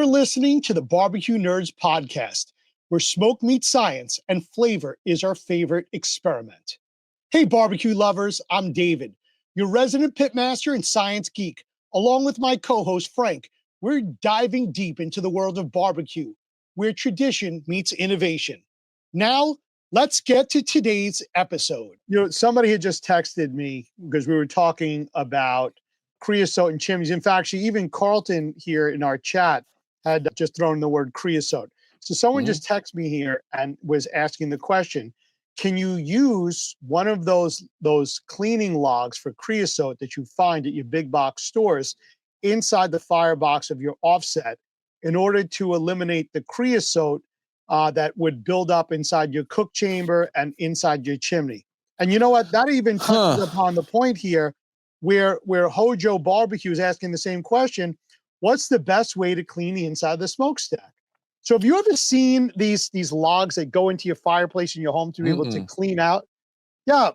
You're listening to the BBQ Nerds Podcast, where smoke meets science and flavor is our favorite experiment. Hey, barbecue lovers, I'm David, your resident pitmaster and science geek. Along with my co-host, Frank, we're diving deep into the world of barbecue, where tradition meets innovation. Now, let's get to today's episode. Somebody had just texted me because we were talking about creosote and chimneys. In fact, even Carlton here in our chat had just thrown the word creosote. So someone just texted me here and was asking the question, can you use one of those cleaning logs for creosote that you find at your big box stores inside the firebox of your offset in order to eliminate the creosote that would build up inside your cook chamber and inside your chimney? And you know what? That even touches upon the point here where Hojo Barbecue is asking the same question. What's the best way to clean the inside of the smokestack? So have you ever seen these logs that go into your fireplace in your home to be able to clean out? Yeah.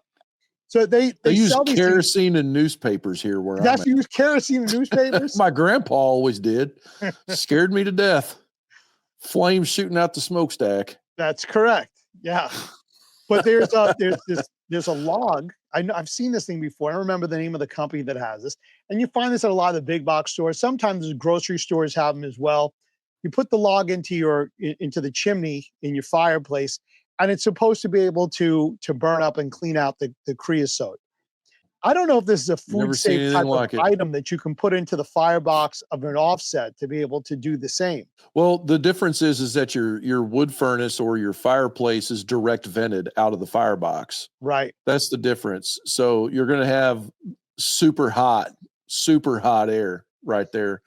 So they use kerosene and newspapers here where That's use kerosene and newspapers? My grandpa always did. Scared me to death. Flames shooting out the smokestack. That's correct. Yeah. But there's a log. I know I've seen this thing before. I don't remember the name of the company that has this. And you find this at a lot of the big box stores. Sometimes the grocery stores have them as well. You put the log into the chimney in your fireplace, and it's supposed to be able to burn up and clean out the creosote. I don't know if this is a food safe type of item that you can put into the firebox of an offset to be able to do the same. Well, the difference is that your wood furnace or your fireplace is direct vented out of the firebox. Right. That's the difference. So you're going to have super hot air right there.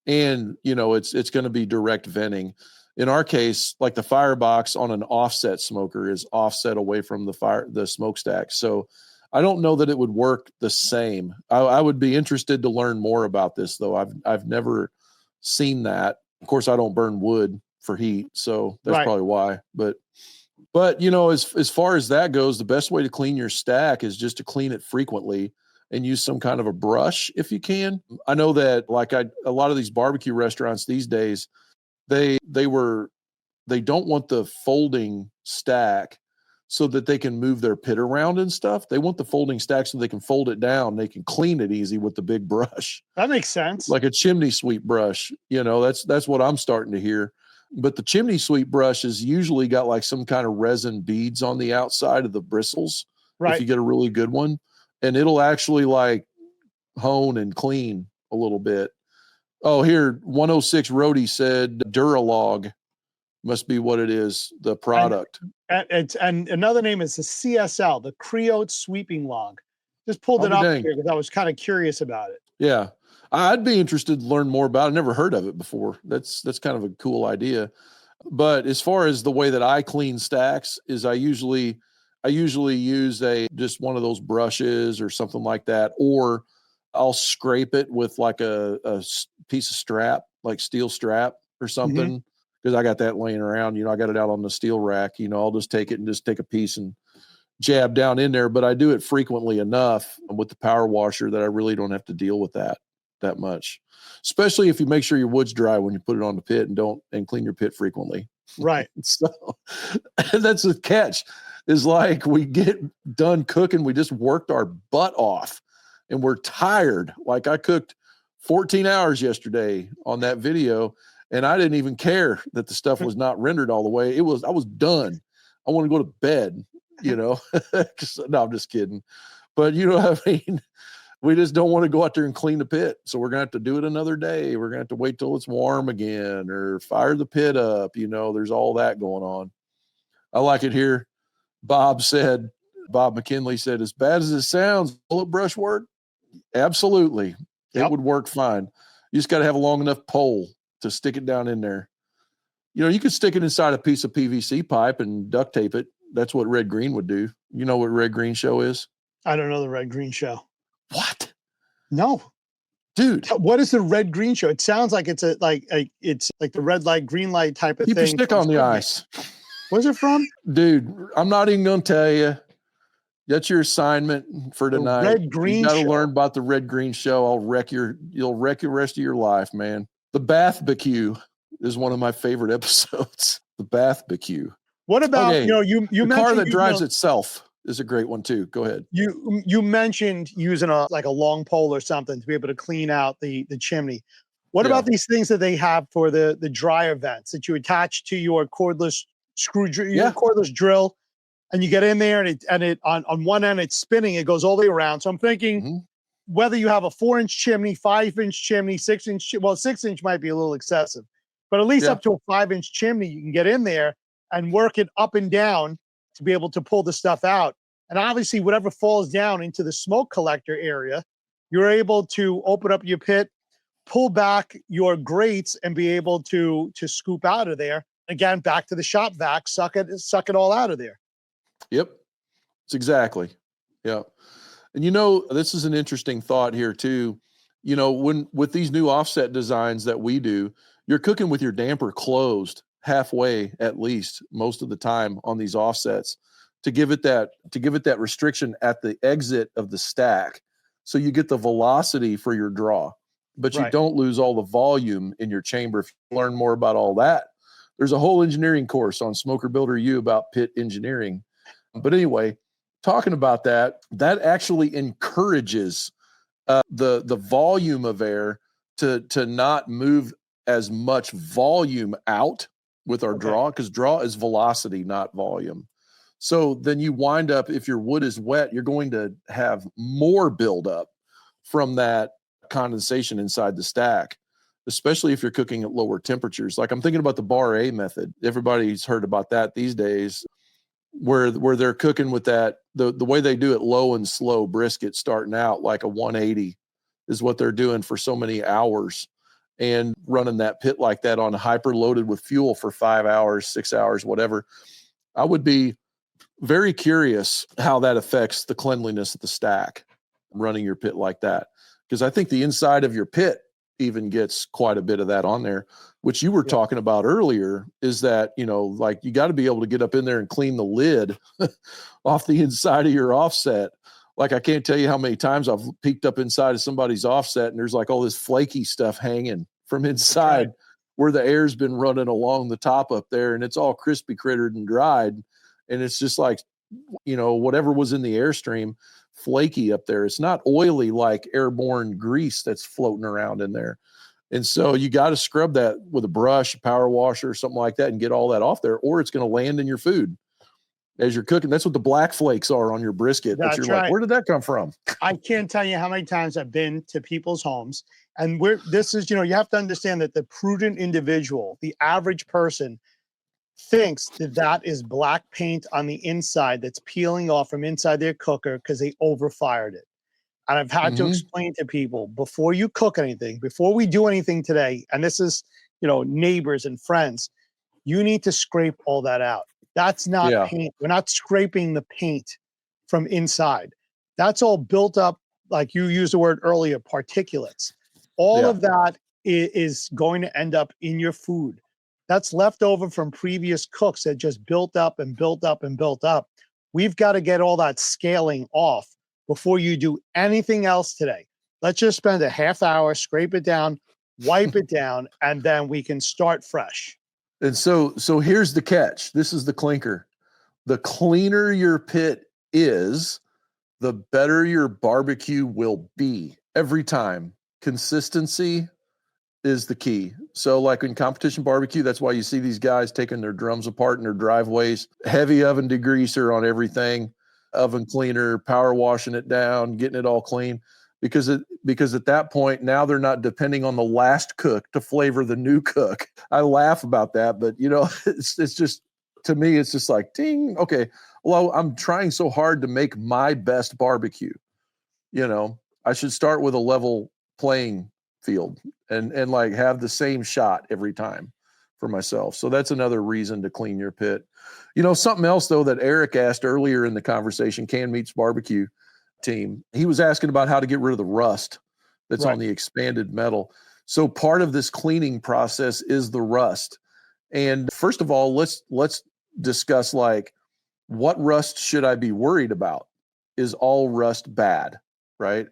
And, it's going to be direct venting. In our case, like the firebox on an offset smoker is offset away from the smokestack. So I don't know that it would work the same. I would be interested to learn more about this, though. I've never seen that. Of course, I don't burn wood for heat, so that's probably why. But as far as that goes, the best way to clean your stack is just to clean it frequently and use some kind of a brush if you can. I know that a lot of these barbecue restaurants these days, they don't want the folding stack so that they can move their pit around and stuff. They want the folding stack so they can fold it down. They can clean it easy with the big brush. That makes sense. Like a chimney sweep brush. That's what I'm starting to hear. But the chimney sweep brush has usually got like some kind of resin beads on the outside of the bristles. Right. If you get a really good one. And it'll actually like hone and clean a little bit. Oh, here, 106 Roadie said Duralog must be what it is, the product. And another name is the CSL, the creosote sweeping log. Just pulled it up here because I was kind of curious about it. Yeah. I'd be interested to learn more about it. I've never heard of it before. That's kind of a cool idea. But as far as the way that I clean stacks is I usually use just one of those brushes or something like that, or I'll scrape it with like a piece of strap, like steel strap or something, because I got that laying around. I got it out on the steel rack. I'll just take it and just take a piece and jab down in there. But I do it frequently enough with the power washer that I really don't have to deal with that much, especially if you make sure your wood's dry when you put it on the pit and clean your pit frequently. Right. So that's the catch. Is like we get done cooking, we just worked our butt off and we're tired. Like I cooked 14 hours yesterday on that video and I didn't even care that the stuff was not rendered all the way. I was done. I want to go to bed, No, I'm just kidding. But you know what I mean? We just don't want to go out there and clean the pit. So we're going to have to do it another day. We're going to have to wait till it's warm again or fire the pit up. There's all that going on. I like it here. Bob McKinley said, as bad as it sounds, will it brush work? Absolutely. Yep. It would work fine. You just got to have a long enough pole to stick it down in there. You could stick it inside a piece of PVC pipe and duct tape it. That's what Red Green would do. You know what Red Green Show is? I don't know the Red Green Show. What? No. Dude. What is the Red Green Show? It sounds like it's it's like the red light, green light type of thing. Keep your stick on the ice. Where's it from? Dude, I'm not even going to tell you. That's your assignment for tonight. Red Green You got to Show. learn about the Red Green Show. You'll wreck the rest of your life, man. The BBQ is one of my favorite episodes. The bath BBQ. What about, Okay. you The mentioned car that using drives itself is a great one too. Go ahead. you mentioned using a long pole or something to be able to clean out the chimney. What Yeah. about these things that they have for the dryer vents that you attach to your cordless your cordless drill, and you get in there and it on one end it's spinning, it goes all the way around. So I'm thinking whether you have a 4-inch chimney, 5-inch chimney, 6-inch, well, 6-inch might be a little excessive, but at least up to a 5-inch chimney, you can get in there and work it up and down to be able to pull the stuff out. And obviously, whatever falls down into the smoke collector area, you're able to open up your pit, pull back your grates, and be able to scoop out of there. Again, back to the shop vac, suck it all out of there. Yep. It's exactly. Yeah. And this is an interesting thought here too. When with these new offset designs that we do, you're cooking with your damper closed halfway at least most of the time on these offsets to give it that restriction at the exit of the stack, so you get the velocity for your draw, but you don't lose all the volume in your chamber. If you learn more about all that, there's a whole engineering course on Smoker Builder U about pit engineering. But anyway, talking about that actually encourages the volume of air to not move as much volume out with our draw, because draw is velocity, not volume. So then you wind up, if your wood is wet, you're going to have more buildup from that condensation inside the stack, especially if you're cooking at lower temperatures. Like I'm thinking about the bar A method. Everybody's heard about that these days, where they're cooking with that. The way they do it, low and slow brisket, starting out like a 180 is what they're doing for so many hours, and running that pit like that on hyper loaded with fuel for 5 hours, 6 hours, whatever. I would be very curious how that affects the cleanliness of the stack, running your pit like that, because I think the inside of your pit even gets quite a bit of that on there, which you were talking about earlier, is that, like you got to be able to get up in there and clean the lid off the inside of your offset. Like I can't tell you how many times I've peeked up inside of somebody's offset and there's like all this flaky stuff hanging from inside where the air's been running along the top up there, and it's all crispy crittered and dried. And it's just like, whatever was in the airstream, flaky up there. It's not oily like airborne grease that's floating around in there. And so you got to scrub that with a brush, a power washer, or something like that, and get all that off there, or it's going to land in your food as you're cooking. That's what the black flakes are on your brisket. That's you're like, where did that come from? I can't tell you how many times I've been to people's homes, and this is, you have to understand that the prudent individual, the average person, thinks that is black paint on the inside that's peeling off from inside their cooker because they overfired it. And I've had to explain to people, before you cook anything, before we do anything today, and this is, neighbors and friends, you need to scrape all that out. That's not paint. We're not scraping the paint from inside. That's all built up, like you used the word earlier, particulates. All of that is going to end up in your food. That's left over from previous cooks that just built up and built up and built up. We've got to get all that scaling off before you do anything else today. Let's just spend a half hour, scrape it down, wipe it down, and then we can start fresh. And so here's the catch. This is the clinker. The cleaner your pit is, the better your barbecue will be every time. Consistency is the key. So like in competition barbecue, that's why you see these guys taking their drums apart in their driveways, heavy oven degreaser on everything, oven cleaner, power washing it down, getting it all clean, because at that point, now they're not depending on the last cook to flavor the new cook. I laugh about that, but it's just, to me, it's just like, ding. Okay. Well, I'm trying so hard to make my best barbecue. I should start with a level playing field and like have the same shot every time for myself. So that's another reason to clean your pit. Something else though that Eric asked earlier in the conversation, Canned Meats Barbecue team, he was asking about how to get rid of the rust that's on the expanded metal. So part of this cleaning process is the rust. And first of all, let's discuss like, what rust should I be worried about? Is all rust bad? Right?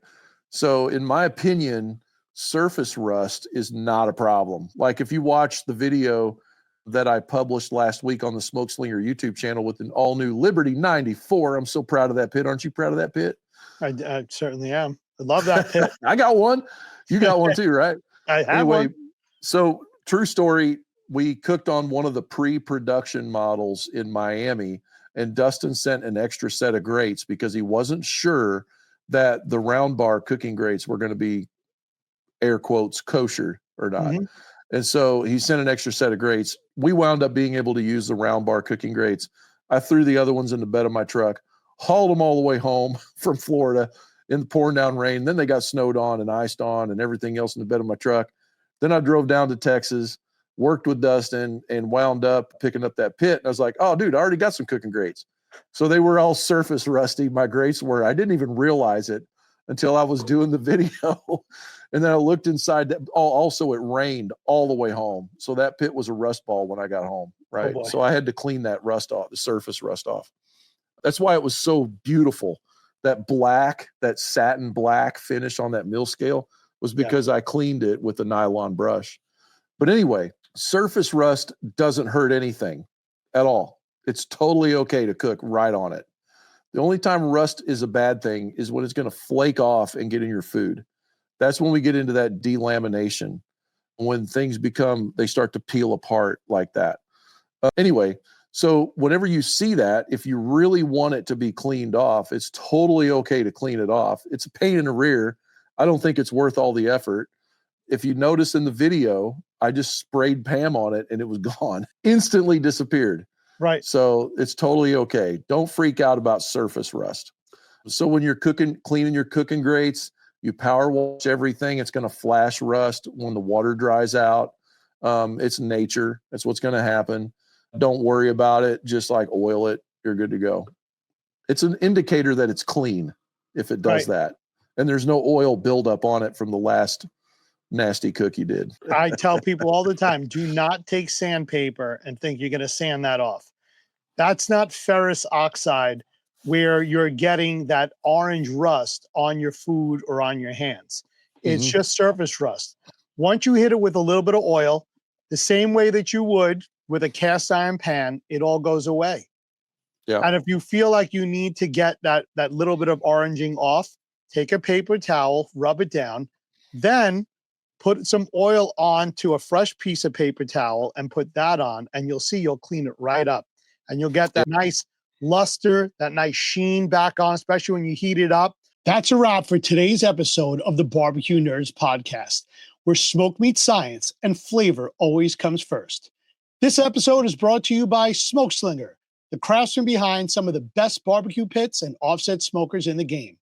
So in my opinion, surface rust is not a problem. Like if you watch the video that I published last week on the Smoke Slinger YouTube channel with an all new Liberty 94, I'm so proud of that pit. Aren't you proud of that pit? I certainly am. I love that pit. I got one. You got one too, right? I have one. So true story. We cooked on one of the pre-production models in Miami, and Dustin sent an extra set of grates because he wasn't sure that the round bar cooking grates were going to be, air quotes, kosher or not. Mm-hmm. And so he sent an extra set of grates. We wound up being able to use the round bar cooking grates. I threw the other ones in the bed of my truck, hauled them all the way home from Florida in the pouring down rain. Then they got snowed on and iced on and everything else in the bed of my truck. Then I drove down to Texas, worked with Dustin, and wound up picking up that pit. And I was like, oh, dude, I already got some cooking grates. So they were all surface rusty. My grates were. I didn't even realize it until I was doing the video. And then I looked inside. Also, it rained all the way home. So that pit was a rust ball when I got home, right? Oh, so I had to clean that rust off, the surface rust off. That's why it was so beautiful. That black, that satin black finish on that mill scale was because I cleaned it with a nylon brush. But anyway, surface rust doesn't hurt anything at all. It's totally okay to cook right on it. The only time rust is a bad thing is when it's going to flake off and get in your food. That's when we get into that delamination, when things they start to peel apart like that. Anyway, so whenever you see that, if you really want it to be cleaned off, it's totally okay to clean it off. It's a pain in the rear. I don't think it's worth all the effort. If you notice in the video, I just sprayed Pam on it and it was gone. Instantly disappeared. Right. So it's totally okay. Don't freak out about surface rust. So when you're cleaning your cooking grates, you power wash everything. It's going to flash rust when the water dries out. It's nature. That's what's going to happen. Don't worry about it. Just like oil it. You're good to go. It's an indicator that it's clean if it does that. And there's no oil buildup on it from the last nasty cook you did. I tell people all the time, do not take sandpaper and think you're going to sand that off. That's not ferrous oxide where you're getting that orange rust on your food or on your hands. It's just surface rust. Once you hit it with a little bit of oil, the same way that you would with a cast iron pan, it all goes away. Yeah. And if you feel like you need to get that little bit of oranging off, take a paper towel, rub it down, then put some oil onto a fresh piece of paper towel and put that on, and you'll see you'll clean it right up. And you'll get that nice luster, that nice sheen back on, especially when you heat it up. That's a wrap for today's episode of the BBQ Nerds Podcast, where smoke meets science and flavor always comes first. This episode is brought to you by Smoke Slinger, the craftsman behind some of the best barbecue pits and offset smokers in the game.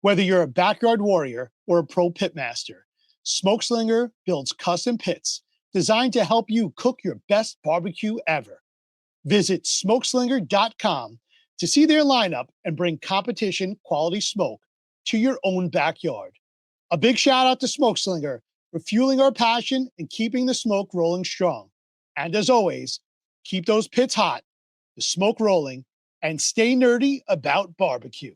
Whether you're a backyard warrior or a pro pit master, Smoke Slinger builds custom pits designed to help you cook your best barbecue ever. Visit smokeslinger.com to see their lineup and bring competition quality smoke to your own backyard. A big shout out to Smoke Slinger for fueling our passion and keeping the smoke rolling strong. And as always, keep those pits hot, the smoke rolling, and stay nerdy about barbecue.